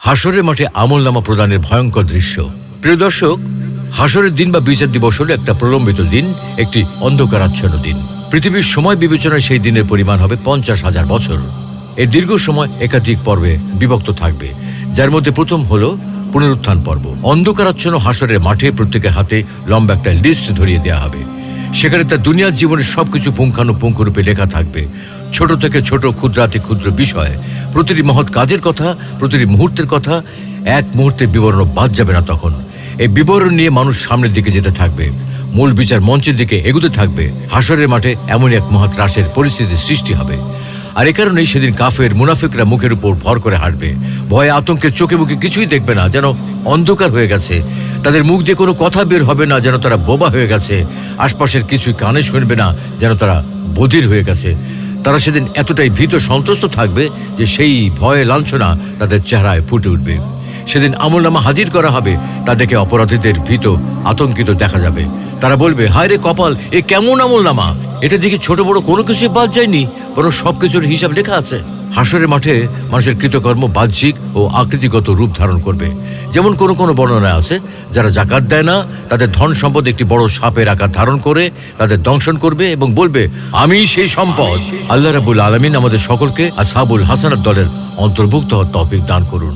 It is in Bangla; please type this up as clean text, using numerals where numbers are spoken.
হাসরের মাঠে আমলনামা প্রদানের ভয়ঙ্কর দৃশ্য। প্রিয় দর্শক, হাসরের দিন বা বিচার দিবস হল একটা প্রলম্বিত দিন, একটি অন্ধকারাচ্ছন্ন দিন। পৃথিবীর সময় বিবেচনায় সেই দিনের পরিমাণ হবে 50,000 বছর। এই দীর্ঘ সময় একাধিক পর্বে বিভক্ত থাকবে, যার মধ্যে প্রথম হলো পুনরুত্থান পর্ব। অন্ধকারাচ্ছন্ন হাসরের মাঠে প্রত্যেকের হাতে লম্বা একটা লিস্ট ধরিয়ে দেওয়া হবে। সেখানে তার দুনিয়ার জীবনের সবকিছু পুঙ্খানুপুঙ্খরূপে লেখা থাকবে, ছোট থেকে ছোট, ক্ষুদ্রাতি ক্ষুদ্র বিষয়, প্রতিটি মহৎ কাজের কথা, প্রতিটি মুহূর্তের কথা। এক মুহূর্তের বিবরণ বাদ যাবে না। তখন এই বিবরণ নিয়ে মানুষ সামনের দিকে যেতে থাকবে, মূল বিচার মঞ্চের দিকে এগুতে থাকবে। হাসরের মাঠে এমনই এক মহৎ ত্রাসের পরিস্থিতির সৃষ্টি হবে। আর এ কারণেই সেদিন কাফের মুনাফিকরা মুখের উপর ভর করে হাঁটবে, ভয়ে আতঙ্কে চোখে মুখে কিছুই দেখবে না, যেন অন্ধকার হয়ে গেছে। তাদের মুখ দিয়ে কোনো কথা বের হবে না, যেন তারা বোবা হয়ে গেছে। আশপাশের কিছুই কানে শুনবে না, যেন তারা বধির হয়ে গেছে। তারা সেদিন এতটাই ভীত সন্ত্রস্ত থাকবে যে সেই ভয়ে লাঞ্ছনা তাদের চেহারায় ফুটে উঠবে। সেদিন আমলনামা হাজির করা হবে, তা দেখে অপরাধীদের ভীত আতঙ্কিত দেখা যাবে। তারা বলবে, হায় রে কপাল, এ কেমন আমলনামা! এটা দেখি ছোট বড় কোনো কিছুই বাদ যায়নি, বরং সবকিছুর হিসাব লেখা আছে। হাসরের মাঠে মানুষের কৃতকর্ম বাহ্যিক ও আকৃতিগত রূপ ধারণ করবে। যেমন কোনো বর্ণনায় আছে, যারা জাকাত দেয় না তাদের ধন সম্পদ একটি বড় সাপের আকার ধারণ করে তাদের দংশন করবে এবং বলবে, আমি সেই সম্পদ। আল্লাহ রাব্বুল আলামিন আমাদের সকলকে আসহাবুল হাসানাত দলের অন্তর্ভুক্ত হওয়ার তৌফিক দান করুন।